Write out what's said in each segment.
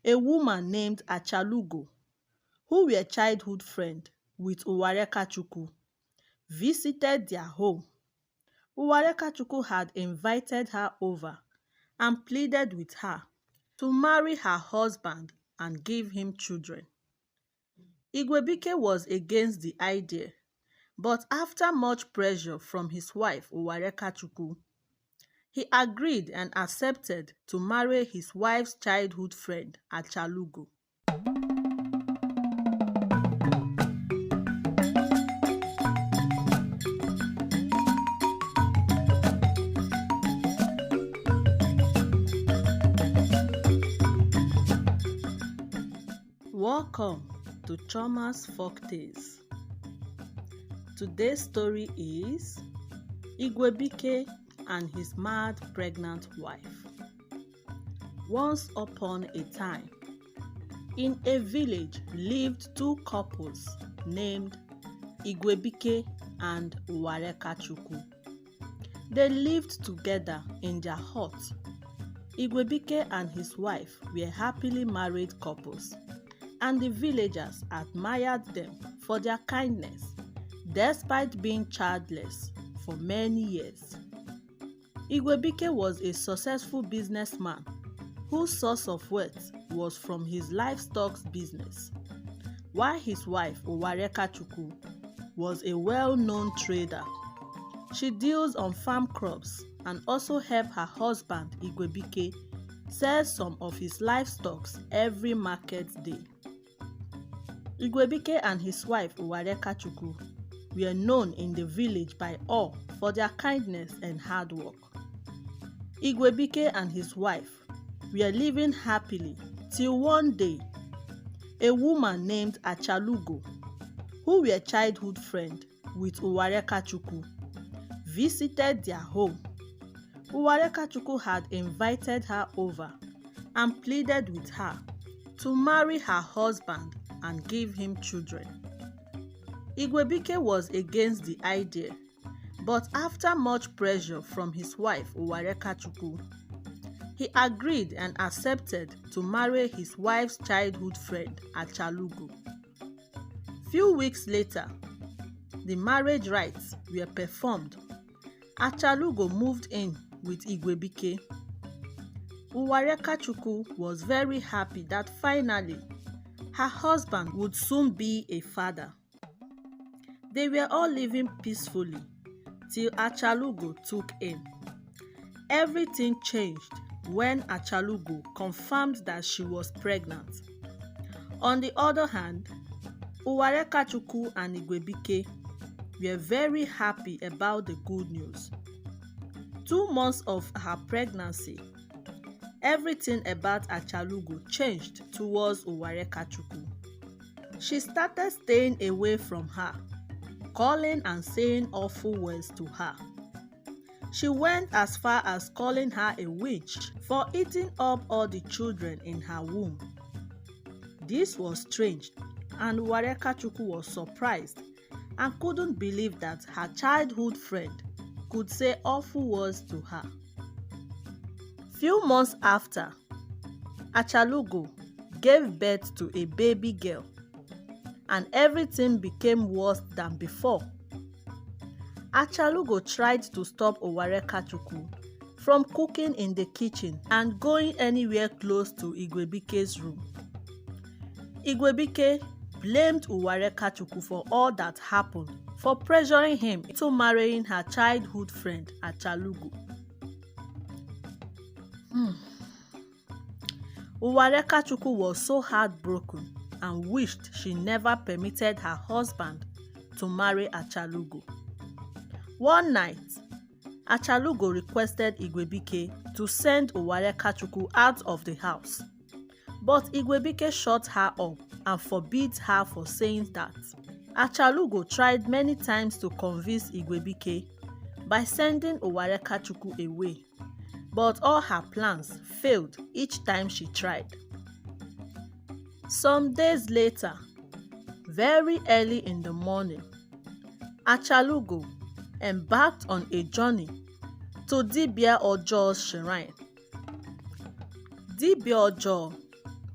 A woman named Achalugo, who were childhood friends with Uwarekachukwu, visited their home. Uwarekachukwu had invited her over and pleaded with her to marry her husband and give him children. Igwebike was against the idea, but after much pressure from his wife Uwarekachukwu, he agreed and accepted to marry his wife's childhood friend Achalugo. Welcome to Choma's Folktales. Today's story is Igwebike and his mad pregnant wife. Once upon a time, in a village lived two couples named Igwebike and Uwarekachukwu. They lived together in their hut. Igwebike and his wife were happily married couples, and the villagers admired them for their kindness, despite being childless for many years. Igwebike was a successful businessman whose source of wealth was from his livestock business, while his wife Uwarekachukwu was a well-known trader. She deals on farm crops and also helps her husband Igwebike sell some of his livestock every market day. Igwebike and his wife Uwarekachukwu were known in the village by all for their kindness and hard work. Igwebike and his wife were living happily till one day, a woman named Achalugo, who were childhood friends with Uwarekachukwu, visited their home. Uwarekachukwu had invited her over and pleaded with her to marry her husband and give him children. Igwebike was against the idea, but after much pressure from his wife Uwarekachukwu, he agreed and accepted to marry his wife's childhood friend Achalugo. Few weeks later, the marriage rites were performed. Achalugo moved in with Igwebike. Uwarekachukwu was very happy that finally her husband would soon be a father. They were all living peacefully till Achalugo took aim. Everything changed when Achalugo confirmed that she was pregnant. On the other hand, Uwarekachukwu and Igwebike were very happy about the good news. 2 months of her pregnancy, everything about Achalugo changed towards Uwarekachukwu. She started staying away from her, calling and saying awful words to her. She went as far as calling her a witch for eating up all the children in her womb. This was strange, and Uwarekachukwu was surprised and couldn't believe that her childhood friend could say awful words to her. Few months after, Achalugo gave birth to a baby girl, and everything became worse than before. Achalugo tried to stop Uwarekachukwu from cooking in the kitchen and going anywhere close to Igwebike's room. Igwebike blamed Uwarekachukwu for all that happened for pressuring him into marrying her childhood friend Achalugo. Uwarekachukwu was so heartbroken and wished she never permitted her husband to marry Achalugo. One night, Achalugo requested Igwebike to send Uwarekachukwu out of the house, but Igwebike shut her up and forbid her for saying that. Achalugo tried many times to convince Igwebike by sending Uwarekachukwu away, but all her plans failed each time she tried. Some days later, very early in the morning, Achalugo embarked on a journey to Dibia Ojo's shrine. Dibia Ojo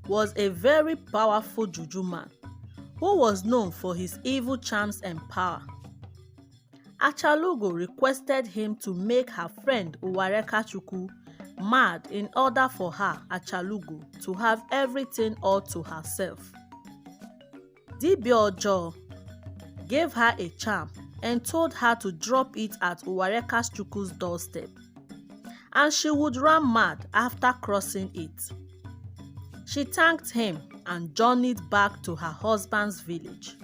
was a very powerful juju man who was known for his evil charms and power. Achalugo requested him to make her friend Uwarekachukwu mad in order for her, Achalugo, to have everything all to herself. Dibia Ojo gave her a charm and told her to drop it at Uwarekachukwu's doorstep, and she would run mad after crossing it. She thanked him and journeyed back to her husband's village.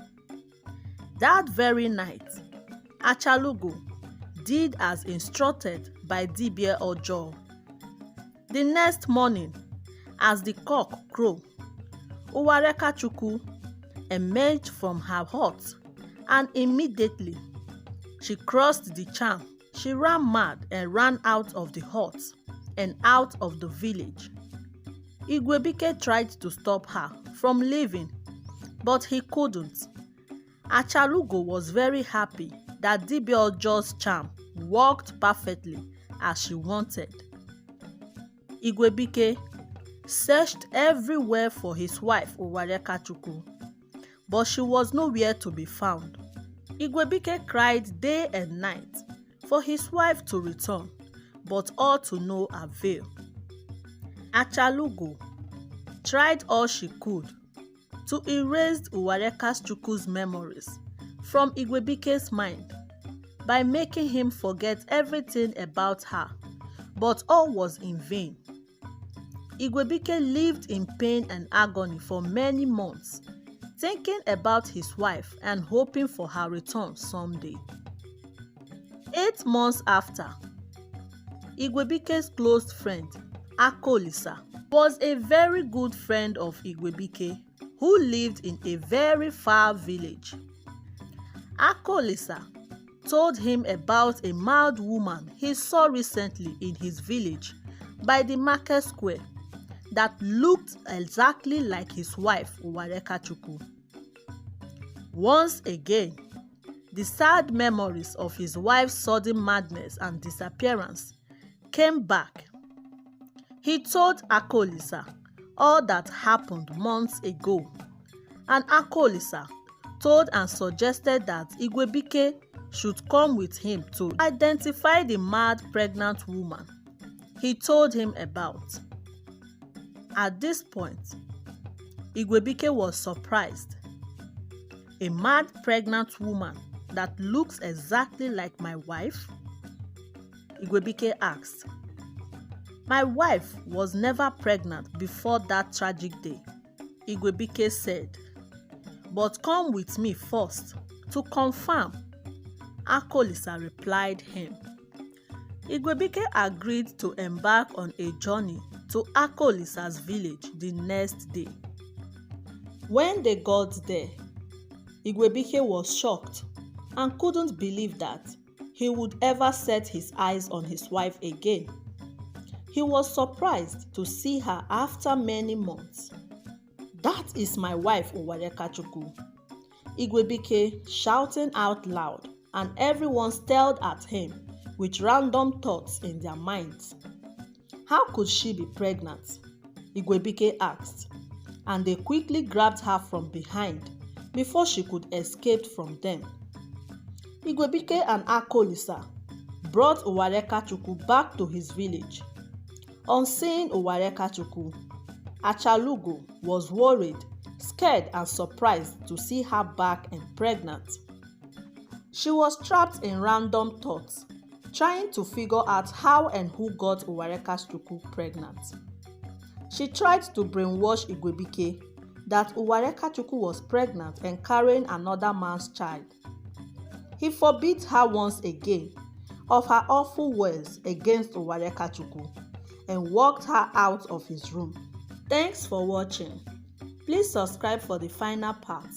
That very night, Achalugo did as instructed by Dibia Ojo. The next morning, as the cock crowed, Uwarekachukwu emerged from her hut, and immediately she crossed the charm. She ran mad and ran out of the hut and out of the village. Igwebike tried to stop her from leaving, but he couldn't. Achalugo was very happy that Dibia Ojo's charm worked perfectly as she wanted. Igwebike searched everywhere for his wife Uwarekachukwu, but she was nowhere to be found. Igwebike cried day and night for his wife to return, but all to no avail. Achalugo tried all she could to erase Uwarekachukwu's memories from Igwebike's mind by making him forget everything about her, but all was in vain. Igwebike lived in pain and agony for many months, thinking about his wife and hoping for her return someday. 8 months after, Igwebike's close friend, Achalugo, was a very good friend of Igwebike who lived in a very far village. Achalugo told him about a mad woman he saw recently in his village by the market square that looked exactly like his wife Uwarekachukwu. Once again, the sad memories of his wife's sudden madness and disappearance came back. He told Achalugo all that happened months ago, and Achalugo told and suggested that Igwebike should come with him to identify the mad pregnant woman he told him about. At this point, Igwebike was surprised. A mad pregnant woman that looks exactly like my wife? Igwebike asked. My wife was never pregnant before that tragic day, Igwebike said. But come with me first to confirm, Achalugo replied him. Igwebike agreed to embark on a journey to Achalugo's village the next day. When they got there, Igwebike was shocked and couldn't believe that he would ever set his eyes on his wife again. He was surprised to see her after many months. That is my wife Uwarekachukwu, Igwebike shouting out loud, and everyone stared at him with random thoughts in their minds. How could she be pregnant? Igwebike asked, and they quickly grabbed her from behind before she could escape from them. Igwebike and Achalugo brought Uwarekachukwu back to his village. On seeing Uwarekachukwu, Achalugo was worried, scared and surprised to see her back and pregnant. She was trapped in random thoughts, trying to figure out how and who got Uwarekachukwu pregnant. She tried to brainwash Igwebike that Uwarekachukwu was pregnant and carrying another man's child. He forbid her once again of her awful words against Uwarekachukwu and walked her out of his room. Thanks for watching. Please subscribe for the final part.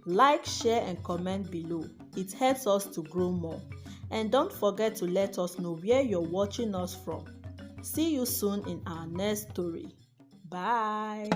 Like, share and comment below. It helps us to grow more. And don't forget to let us know where you're watching us from. See you soon in our next story. Bye.